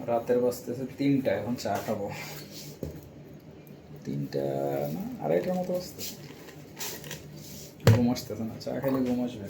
রাতের বাজতেছে 3টা, এখন চা খাবো। 3টা না, 2:30টার মতো বাজতেছে। ঘুম আসতেছে না, চা খেলে ঘুম আসবে।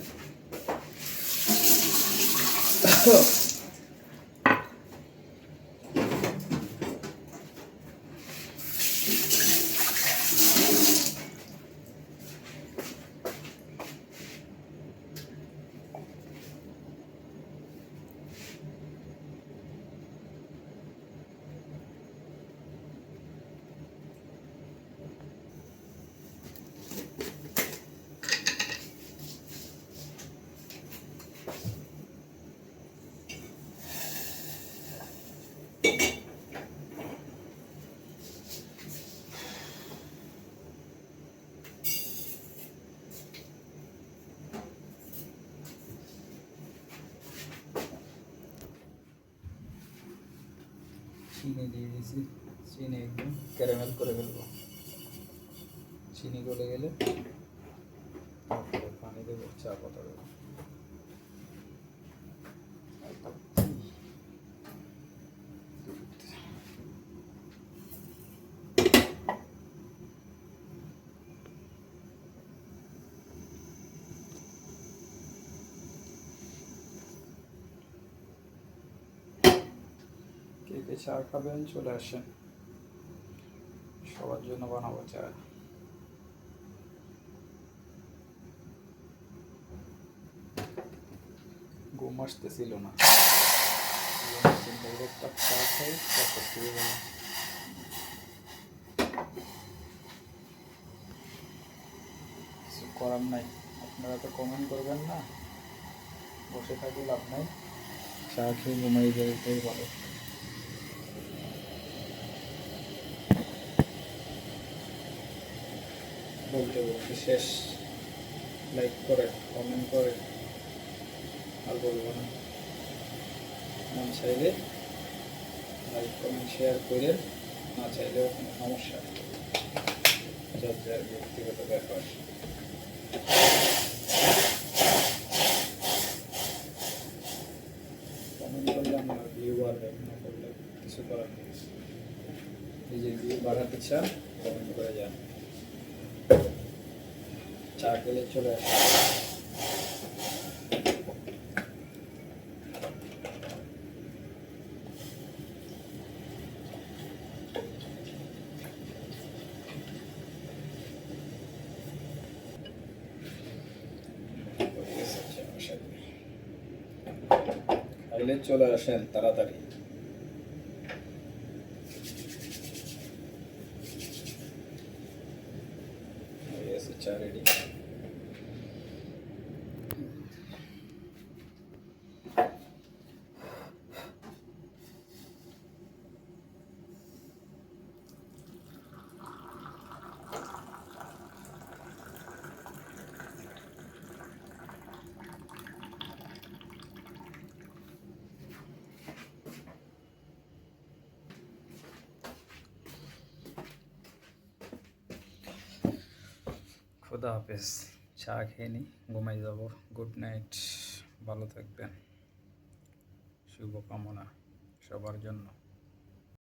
চিনি দিয়ে দিয়েছি, চিনি একদম ক্যারামেল করে ফেলবো। চিনি গলে গেলে তারপরে পানি দেবো, চা পাতা দেবো। কে কে চা খাবেন চলে আসেন, সবার জন্য বানাবো চা। ঘুম আসতেছিল না, এক কাপ চা খাই, তারপর শুরু হলো। কিছু করার নাই, আপনারা তো কমেন্ট করবেন না, বসে থাকি লাভ নাই, চা খেয়ে ঘুমাই যেতেই ভালো। বলতে বলতে শেষ। লাইক করে, কমেন্ট করে, আর বলবো না। মন চাইলে লাইক কমেন্ট শেয়ার করে, না চাইলেও কোনো সমস্যা নেই, যার যার ব্যক্তিগত ব্যাপার। কমেন্ট করলে আমার ভিউ বাড়বে, না করলে কিছু করার নেই। নিজের ভিউ বাড়াতে চান, কমেন্ট করে যান। চা খেলে চলে আসে। খাইলে চলে আসেন তাড়াতাড়ি। চা রেডি। খুদা হাফেজ, চা খেয়ে নি, ঘুমাই যাব। গুড নাইট, ভালো থাকবেন। শুভকামনা সবার জন্য।